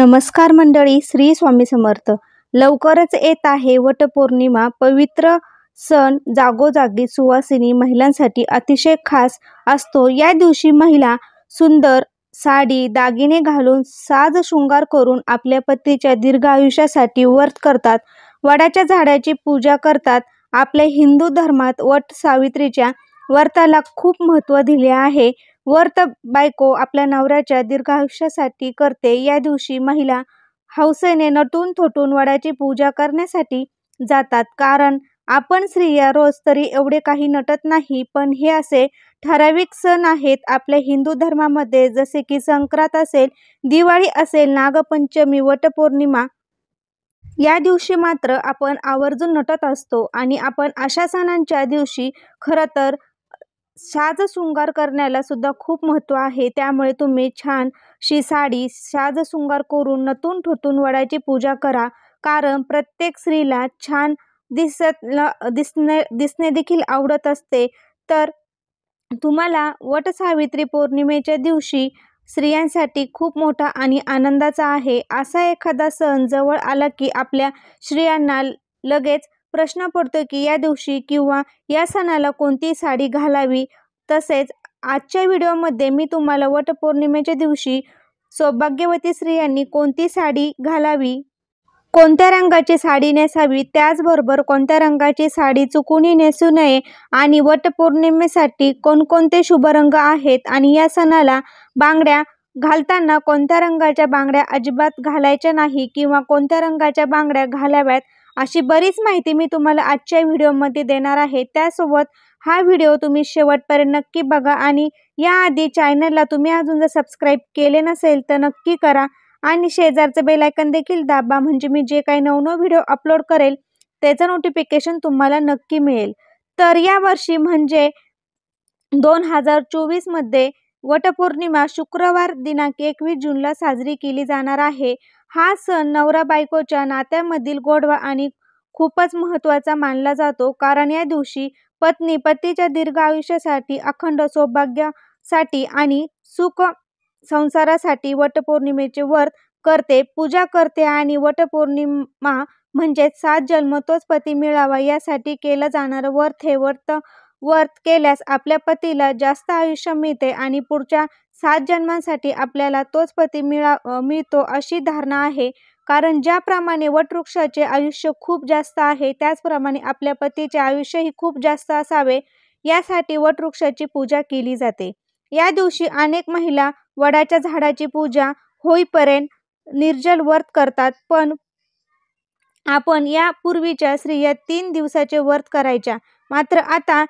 नमस्कार मंडळी, श्री स्वामी समर्थ. लवकरच येत आहे वटपौर्णिमा. पवित्र सण जागोजागी सुवासिनी महिलांसाठी अतिशय खास असतो. या दिवशी महिला सुंदर साडी, दागिने घालून साज शृंगार करून आपल्या पतीच्या दीर्घ आयुष्यासाठी व्रत करतात. वडाच्या झाडाची पूजा करतात. आपल्या हिंदू धर्मात वट सावित्रीच्या व्रताला खूप महत्त्व दिले आहे. व्रत बायको आपल्या नवऱ्याच्या दीर्घायुष्यासाठी करते. या दिवशी महिला हौसेने नटून थोटून वडाची पूजा करण्यासाठी जातात. कारण आपण स्त्रिया रोज तरी एवढे काही नटत नाही, पण हे असे ठराविक सण आहेत आपल्या हिंदू धर्मामध्ये, जसे की संक्रांत असेल, दिवाळी असेल, नागपंचमी, वटपौर्णिमा. या दिवशी मात्र आपण आवर्जून नटत असतो आणि आपण अशा सणांच्या दिवशी खरं तर साज शृंगार करण्याला सुद्धा खूप महत्त्व आहे. त्यामुळे तुम्ही छानशी साडी, साज शृंगार करून नटून थोटून वडाची पूजा करा. कारण प्रत्येक स्त्रीला छान दिसणे देखील आवडत असते. तर तुम्हाला वट सावित्री पौर्णिमेच्या दिवशी स्त्रियांसाठी खूप मोठा आणि आनंदाचा आहे. असा एखादा सण जवळ आला की आपल्या स्त्रियांना लगेच प्रश्न पडतो की या दिवशी किंवा या सणाला कोणती साडी घालावी. तसेच आजच्या व्हिडिओमध्ये मी तुम्हाला वटपौर्णिमेच्या दिवशी सौभाग्यवती स्त्रियांनी कोणती साडी घालावी, कोणत्या रंगाची साडी नेसावी, त्याचबरोबर कोणत्या रंगाची साडी चुकूनही नेसू नये आणि वटपौर्णिमेसाठी कोणकोणते शुभ रंग आहेत आणि या सणाला बांगड्या घालताना कोणत्या रंगाच्या बांगड्या अजिबात घालायच्या नाही किंवा कोणत्या रंगाच्या बांगड्या घालाव्यात, अशी बरीच माहिती मी तुम्हाला आजच्या व्हिडिओमध्ये देणार आहे. त्यासोबत हा व्हिडिओ तुम्ही शेवटपर्यंत नक्की बघा आणि याआधी चॅनलला तुम्ही अजून जर सबस्क्राईब केले नसेल तर नक्की करा आणि शेजारचं बेल आयकॉन देखील दाबा, म्हणजे मी जे काही नवनवीन व्हिडिओ अपलोड करेल त्याचं नोटिफिकेशन तुम्हाला नक्की मिळेल. तर यावर्षी म्हणजे 2024 मध्ये वटपौर्णिमा शुक्रवार दिनांक 21 जूनला साजरी केली जाणार आहे. हा सण नवरा बायकोच्या नात्यामधील गोडवा आणि खूपच महत्त्वाचा मानला जातो. कारण या दिवशी पत्नी पतीच्या दीर्घ आयुष्यासाठी, अखंड सौभाग्यासाठी आणि सुख संसारासाठी वटपौर्णिमेचे व्रत करते, पूजा करते. आणि वटपौर्णिमा म्हणजेच 7 जन्म तोच पती मिळावा यासाठी केलं जाणारं व्रत. हे व्रत केल्यास आपल्या पतीला जास्त आयुष्य मिळते आणि पुढच्या 7 जन्मांसाठी आपल्याला तोच पती मिळतो अशी धारणा आहे. कारण ज्याप्रमाणे वटवृक्षाचे आयुष्य खूप जास्त आहे, त्याचप्रमाणे आपल्या पतीचे आयुष्यही खूप जास्त असावे यासाठी वटवृक्षाची पूजा केली जाते. या दिवशी अनेक महिला वडाच्या झाडाची पूजा होईपर्यंत निर्जल व्रत करतात. पण आपण या पूर्वीच्या स्त्रिया 3 दिवसाचे व्रत करायच्या. मात्र आता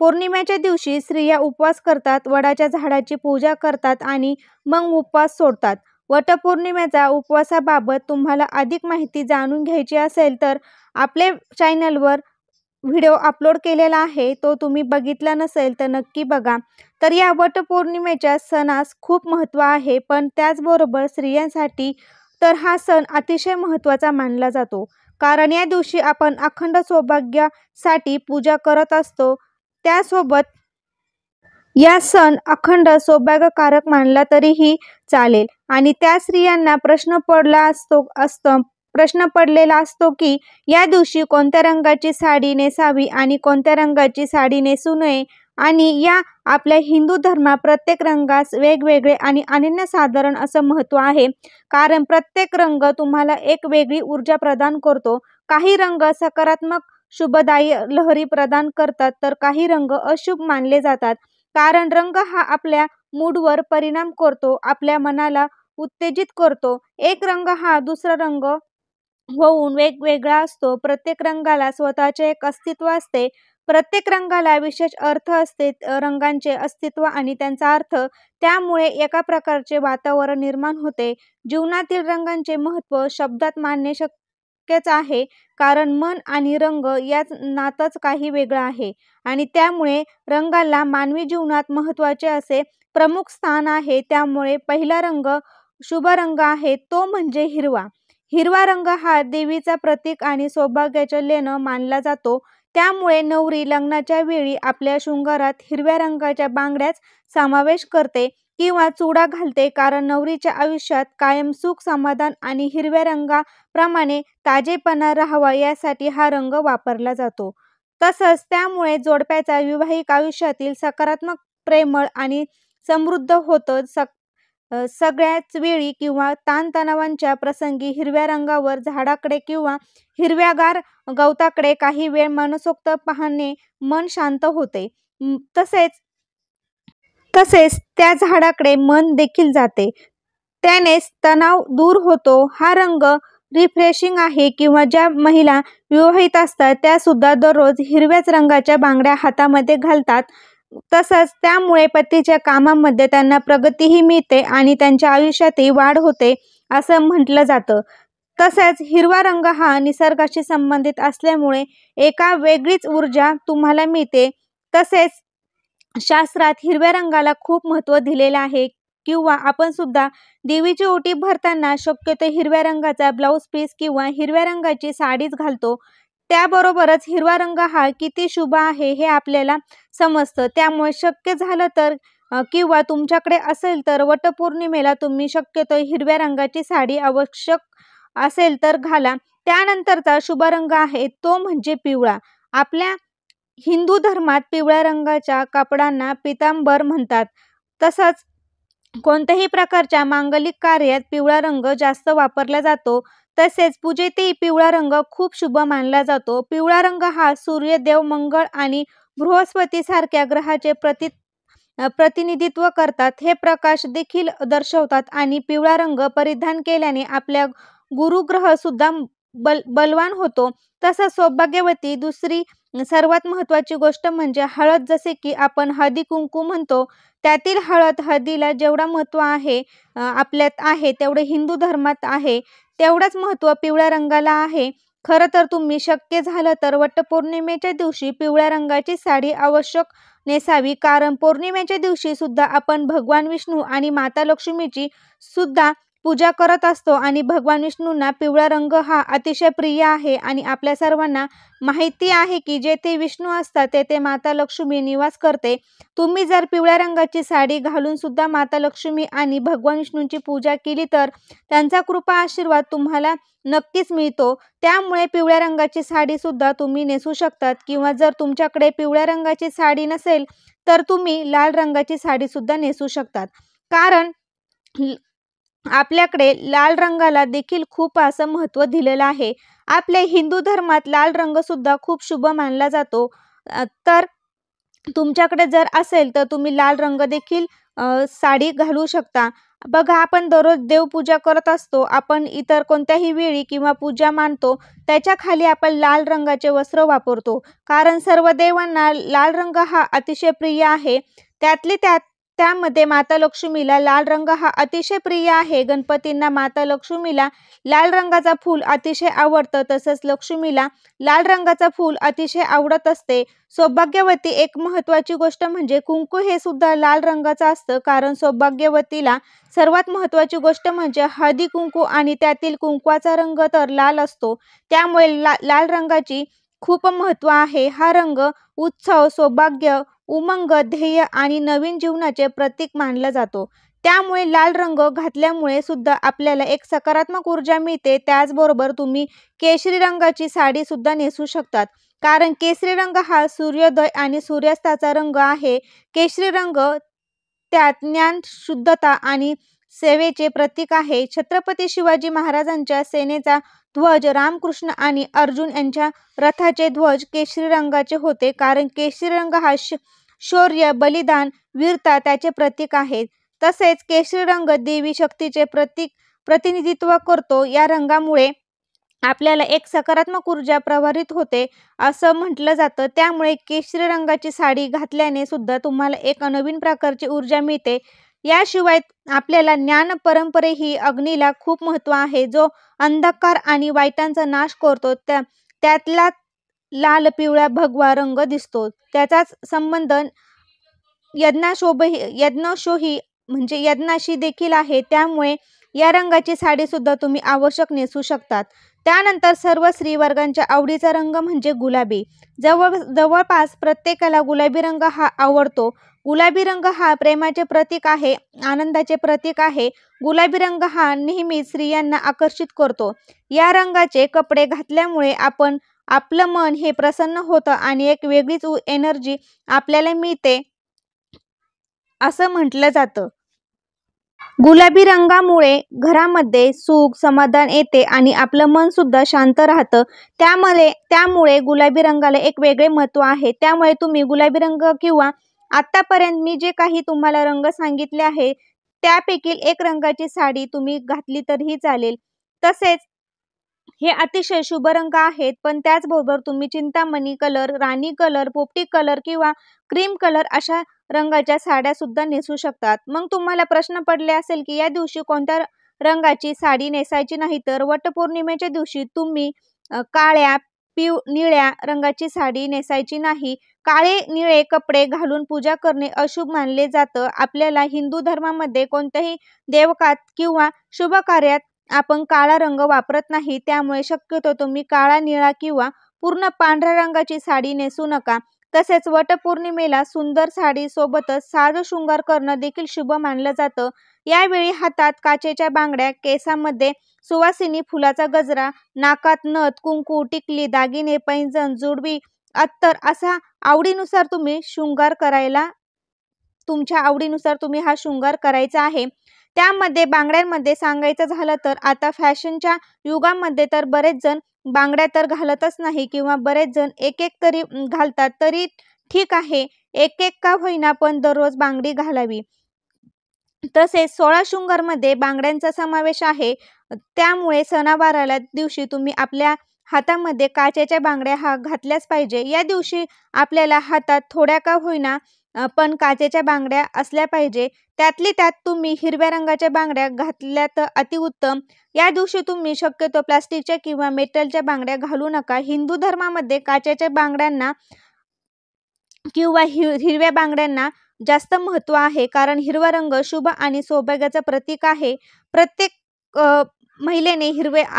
पौर्णिमेच्या दिवशी स्त्रिया उपवास करतात, वडाच्या झाडाची पूजा करतात आणि मग उपवास सोडतात. वटपौर्णिमेचा उपवासाबाबत तुम्हाला अधिक माहिती जाणून घ्यायची असेल तर आपल्या चॅनलवर व्हिडिओ अपलोड केलेला आहे, तो तुम्ही बघितला नसेल तर नक्की बघा. तर या वटपौर्णिमेच्या सणास खूप महत्त्व आहे, पण त्याचबरोबर स्त्रियांसाठी तर हा सण अतिशय महत्त्वाचा मानला जातो. कारण या दिवशी आपण अखंड सौभाग्यासाठी पूजा करत असतो. त्यासोबत या सण अखंड सौभाग्यकारक मानला तरीही चालेल. आणि त्या स्त्रियांना प्रश्न पडलेला असतो की या दिवशी कोणत्या रंगाची साडी नेसावी आणि कोणत्या रंगाची साडी नेसू नये. आणि या आपल्या हिंदू धर्मात प्रत्येक रंगास वेगवेगळे आणि अनन्यसाधारण असं महत्त्व आहे. कारण प्रत्येक रंग तुम्हाला एक वेगळी ऊर्जा प्रदान करतो. काही रंग सकारात्मक शुभदायी लहरी प्रदान करतात, तर काही रंग अशुभ मानले जातात. कारण रंग हा आपल्या मूडवर परिणाम करतो, आपल्या मनाला उत्तेजित करतो. एक रंग हा दुसरा रंग होऊन वेगवेगळा असतो. प्रत्येक रंगाला स्वतःचे एक अस्तित्व असते. प्रत्येक रंगाला विशेष अर्थ असते. रंगांचे अस्तित्व आणि त्यांचा अर्थ, त्यामुळे एका प्रकारचे वातावरण निर्माण होते. जीवनातील रंगांचे महत्त्व शब्दात मांडणे शक्यच आहे. कारण मन आणि रंग यात नातंच काही वेगळं आहे आणि त्यामुळे रंगाला मानवी जीवनात महत्त्वाचे असे प्रमुख स्थान आहे. त्यामुळे पहिला रंग शुभ रंग आहे, तो म्हणजे हिरवा. हिरवा रंग हा देवीचा प्रतीक आणि सौभाग्याचे लेणं मानला जातो. त्यामुळे नवरी लग्नाच्या वेळी आपल्या शृंगारात हिरव्या रंगाच्या बांगड्याचा समावेश करते. किंवा चुडा घालते, कारण नवरीच्या आयुष्यात कायम सुख, समाधान आणि हिरव्या रंगाप्रमाणे ताजेपणा राहावा यासाठी हा रंग वापरला जातो. तसंच त्यामुळे जोडप्याच्या वैवाहिक आयुष्यातील सकारात्मक, प्रेमळ आणि समृद्ध होतं. सगळ्याच वेळी किंवा ताणतणावांच्या प्रसंगी हिरव्या रंगावर झाडाकडे किंवा हिरव्यागार गवताकडे काही वेळ मनसोक्त पाहणे मन शांत होते. तसेच तसेच त्या झाडाकडे मन देखील जाते. त्याने तणाव दूर होतो. हा रंग रिफ्रेशिंग आहे. किंवा ज्या महिला विवाहित असतात त्या सुद्धा दररोज हिरव्याच रंगाच्या बांगड्या हातामध्ये घालतात. तसंच त्यामुळे पतीच्या कामामध्ये त्यांना प्रगतीही मिळते आणि त्यांच्या आयुष्यातही वाढ होते असं म्हटलं जातं. तसेच हिरवा रंग हा निसर्गाशी संबंधित असल्यामुळे एका वेगळीच ऊर्जा तुम्हाला मिळते. तसेच शास्त्रात हिरव्या रंगाला खूप महत्त्व दिलेलं आहे. किंवा आपण सुद्धा देवीची ओटी भरताना शक्यतो हिरव्या रंगाचा ब्लाऊज पीस किंवा हिरव्या रंगाची साडीच घालतो. त्याबरोबरच हिरवा रंग हा किती शुभ आहे हे आपल्याला समजतं. त्यामुळे शक्य झालं तर किंवा तुमच्याकडे असेल तर वटपौर्णिमेला तुम्ही शक्यतो हिरव्या रंगाची साडी आवश्यक असेल तर घाला. त्यानंतरचा शुभ रंग आहे तो म्हणजे पिवळा. आपल्या हिंदू धर्मात पिवळ्या रंगाच्या कापडांना पीतांबर म्हणतात. तसंच कोणत्याही प्रकारच्या मांगलिक कार्यात पिवळा रंग जास्त वापरला जातो. तसेच पूजेतही पिवळा रंग खूप शुभ मानला जातो. पिवळा रंग हा सूर्यदेव, मंगळ आणि बृहस्पती सारख्या ग्रहाचे प्रतिनिधित्व करतात. हे प्रकाश देखील दर्शवतात आणि पिवळा रंग परिधान केल्याने आपल्या गुरुग्रह सुद्धा बलवान होतो. तसंच सौभाग्यवती. दुसरी सर्वात महत्त्वाची गोष्ट म्हणजे हळद. जसे की आपण हळदी कुंकू म्हणतो, त्यातील हळदीला जेवढं महत्त्व आहे आपल्यात आहे तेवढे हिंदू धर्मात आहे, तेवढंच महत्त्व पिवळ्या रंगाला आहे. खरं तर तुम्ही शक्य झालं तर वटपौर्णिमेच्या दिवशी पिवळ्या रंगाची साडी आवश्यक नेसावी. कारण पौर्णिमेच्या दिवशी सुद्धा आपण भगवान विष्णू आणि माता लक्ष्मीची सुद्धा पूजा करत असतो आणि भगवान विष्णूंना पिवळा रंग हा अतिशय प्रिय आहे. आणि आपल्या सर्वांना माहिती आहे की जेथे विष्णू असतात तेथे माता लक्ष्मी निवास करते. तुम्ही जर पिवळ्या रंगाची साडी घालून सुद्धा माता लक्ष्मी आणि भगवान विष्णूंची पूजा केली तर त्यांचा कृपा आशीर्वाद तुम्हाला नक्कीच मिळतो. त्यामुळे पिवळ्या रंगाची साडी सुद्धा तुम्ही नेसू शकतात. किंवा जर तुमच्याकडे पिवळ्या रंगाची साडी नसेल तर तुम्ही लाल रंगाची साडी सुद्धा नेसू शकतात. कारण आपल्याकडे लाल रंगाला देखील खूप असं महत्त्व दिलेलं आहे. आपल्या हिंदू धर्मात लाल रंग सुद्धा खूप शुभ मानला जातो. तर तुमच्याकडे जर असेल तर तुम्ही लाल रंग देखील साडी घालू शकता. बघा, आपण दररोज देवपूजा करत असतो. आपण इतर कोणत्याही वेळी किंवा पूजा मानतो त्याच्या खाली आपण लाल रंगाचे वस्त्र वापरतो. कारण सर्व देवांना लाल रंग हा अतिशय प्रिय आहे. त्यामध्ये माता लक्ष्मीला लाल रंग हा अतिशय प्रिय आहे. गणपतींना माता लक्ष्मीला लाल रंगाचा फूल अतिशय आवडतं. तसंच लक्ष्मीला लाल रंगाचा फूल अतिशय आवडत असते. सौभाग्यवती. एक महत्त्वाची गोष्ट म्हणजे कुंकू हे सुद्धा लाल रंगाचं असतं. कारण सौभाग्यवतीला सर्वात महत्त्वाची गोष्ट म्हणजे हळदी कुंकू आणि त्यातील कुंकवाचा रंग तर लाल असतो. त्यामुळे लाल रंगाची खूप महत्त्व आहे. हा रंग उत्सव, सौभाग्य, उमंग, ध्येय आणि नवीन जीवनाचे प्रतीक मानला जातो. त्यामुळे लाल रंग घातल्यामुळे सुद्धा आपल्याला एक सकारात्मक ऊर्जा मिळते. त्याचबरोबर तुम्ही केशरी रंगाची साडी सुद्धा नेसू शकतात. कारण केशरी रंग हा सूर्योदय आणि सूर्यास्ताचा रंग आहे. केशरी रंग त्यात ज्ञान, शुद्धता आणि सेवेचे प्रतीक आहे. छत्रपती शिवाजी महाराजांच्या सेनेचा ध्वज, रामकृष्ण आणि अर्जुन यांच्या रथाचे ध्वज केशरी रंगाचे होते. कारण केशरी रंग हा शौर्य, बलिदान, वीरता त्याचे प्रतीक आहे. तसेच केशरी रंग देवी शक्तीचे प्रतिनिधित्व करतो. या रंगामुळे आपल्याला एक सकारात्मक ऊर्जा प्रवाहित होते असं म्हटलं जातं. त्यामुळे केशरी रंगाची साडी घातल्याने सुद्धा तुम्हाला एक नवीन प्रकारची ऊर्जा मिळते. याशिवाय आपल्याला ज्ञान परंपरेही अग्नीला खूप महत्त्व आहे. जो अंधकार आणि वाईटांचा नाश करतो. त्यातला लाल, पिवळा, भगवा रंग दिसतो. त्याचाच संबंध यज्ञशोही म्हणजे यज्ञाशी देखील आहे. त्यामुळे या रंगाची साडी सुद्धा तुम्ही आवश्यक नेसू शकतात. त्यानंतर सर्व स्त्रीवर्गांच्या आवडीचा रंग म्हणजे गुलाबी. जवळपास प्रत्येकाला गुलाबी रंग हा आवडतो. गुलाबी रंग हा प्रेमाचे प्रतीक आहे, आनंदाचे प्रतीक आहे. गुलाबी रंग हा नेहमी स्त्रियांना आकर्षित करतो. या रंगाचे कपडे घातल्यामुळे आपलं मन हे प्रसन्न होतं आणि एक वेगळीच एनर्जी आपल्याला मिळते असं म्हटलं जातं. गुलाबी रंगामुळे घरामध्ये सुख समाधान येते आणि आपलं मन सुद्धा शांत राहतं. त्यामुळे गुलाबी रंगाला एक वेगळे महत्त्व आहे. त्यामुळे तुम्ही गुलाबी रंग किंवा आत्तापर्यंत मी जे काही तुम्हाला रंग सांगितले आहे त्यापैकी एक रंगाची साडी तुम्ही घातली तरीही चालेल. तसेच हे अतिशय शुभ रंग आहेत, पण त्याचबरोबर तुम्ही चिंतामणी कलर, राणी कलर, पोपटी कलर किंवा क्रीम कलर अशा रंगाच्या साड्या सुद्धा नेसू शकतात. मग तुम्हाला प्रश्न पडले असेल की या दिवशी कोणत्या रंगाची साडी नेसायची नाही, तर वटपौर्णिमेच्या दिवशी तुम्ही काळ्या, निळ्या रंगाची साडी नेसायची नाही. काळे निळे कपडे घालून पूजा करणे अशुभ मानले जातं. आपल्याला हिंदू धर्मामध्ये कोणत्याही देवकात किंवा शुभ कार्यात आपण काळा रंग वापरत नाही. त्यामुळे शक्यतो तुम्ही काळा, निळा किंवा पूर्ण पांढऱ्या रंगाची साडी नेसू नका. तसेच वटपौर्णिमेला सुंदर साडी सोबतच साजशृंगार करणं देखील शुभ मानलं जातं. यावेळी हातात काचेच्या बांगड्या, केसांमध्ये सुवासिनी फुलाचा गजरा, नाकात नथ, कुंकू, टिकली, दागिने, पैंजण, जुडवी, अत्तर असा तुमच्या आवडीनुसार तुम्ही हा शृंगार करायचा आहे. त्यामध्ये बांगड्यांमध्ये सांगायचं झालं तर आता फॅशनच्या युगामध्ये तर बरेच जण बांगड्या तर घालतच नाही किंवा बरेच जण एक तरी घालतात, तरी ठीक आहे. एक का होईना पण दररोज बांगडी घालावी. तसेच 16 शृंगारमध्ये बांगड्यांचा समावेश आहे. त्यामुळे सणावाराला दिवशी तुम्ही आपल्या हातामध्ये काचेच्या बांगड्या घातल्याच पाहिजे. या दिवशी आपल्याला हातात थोड्या का होईना पण काचेच्या बांगड्या असल्या पाहिजे. त्यातली त्यात तुम्ही हिरव्या रंगाच्या बांगड्या घातल्या तर अतिउत्तम. या दिवशी तुम्ही शक्यतो प्लास्टिकच्या किंवा मेटलच्या बांगड्या घालू नका. हिंदू धर्मामध्ये काचेच्या बांगड्यांना किंवा हिरव्या बांगड्यांना जास्त महत्त्व आहे, कारण हिरवा रंग शुभ आणि सौभाग्याचं प्रतीक आहे. प्रत्येक महिलेने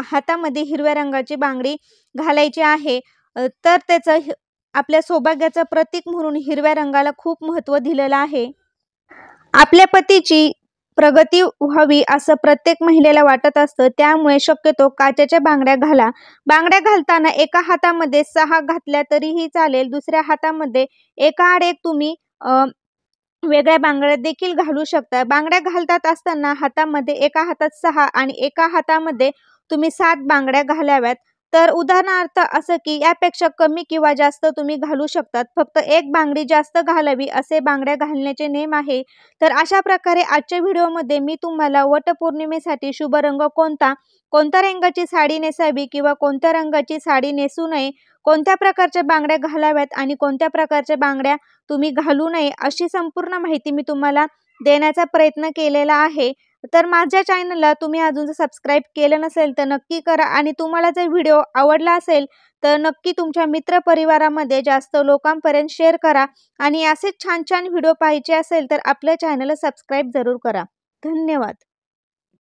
हातामध्ये हिरव्या रंगाची बांगडी घालायची आहे. तर त्याचं आपल्या सौभाग्याचं प्रतीक म्हणून हिरव्या रंगाला खूप महत्त्व दिलेलं आहे. आपल्या पतीची प्रगती व्हावी असं प्रत्येक महिलेला वाटत असतं. त्यामुळे शक्यतो काचेच्या बांगड्या घाला. बांगड्या घालताना एका हातामध्ये 6 घातल्या तरीही चालेल. दुसऱ्या हातामध्ये एकाआड एक तुम्ही वेगळ्या बांगड्या देखील घालू शकता. बांगड्या घालत असताना हातामध्ये एका हातात 6 आणि एका हातामध्ये तुम्ही 7 बांगड्या घालाव्यात. तर उदाहरणार्थ असं की यापेक्षा कमी किंवा जास्त तुम्ही घालू शकतात. फक्त एक बांगडी जास्त घालावी असे बांगड्या घालण्याचे नियम आहे. तर अशा प्रकारे आजच्या व्हिडिओमध्ये मी तुम्हाला वटपौर्णिमेसाठी शुभ रंग कोणत्या रंगाची साडी नेसावी किंवा कोणत्या रंगाची साडी नेसू नये, कोणत्या प्रकारच्या बांगड्या घालाव्यात आणि कोणत्या प्रकारच्या बांगड्या तुम्ही घालू नये अशी संपूर्ण माहिती मी तुम्हाला देण्याचा प्रयत्न केलेला आहे. तर माझ्या चॅनलला तुम्ही अजून सबस्क्राईब केलं नसेल तर नक्की करा आणि तुम्हाला जर व्हिडिओ आवडला असेल तर नक्की तुमच्या मित्रपरिवारामध्ये जास्त लोकांपर्यंत शेअर करा आणि असेच छान छान व्हिडिओ पाहायचे असेल तर आपल्या चॅनलला सबस्क्राईब जरूर करा. धन्यवाद.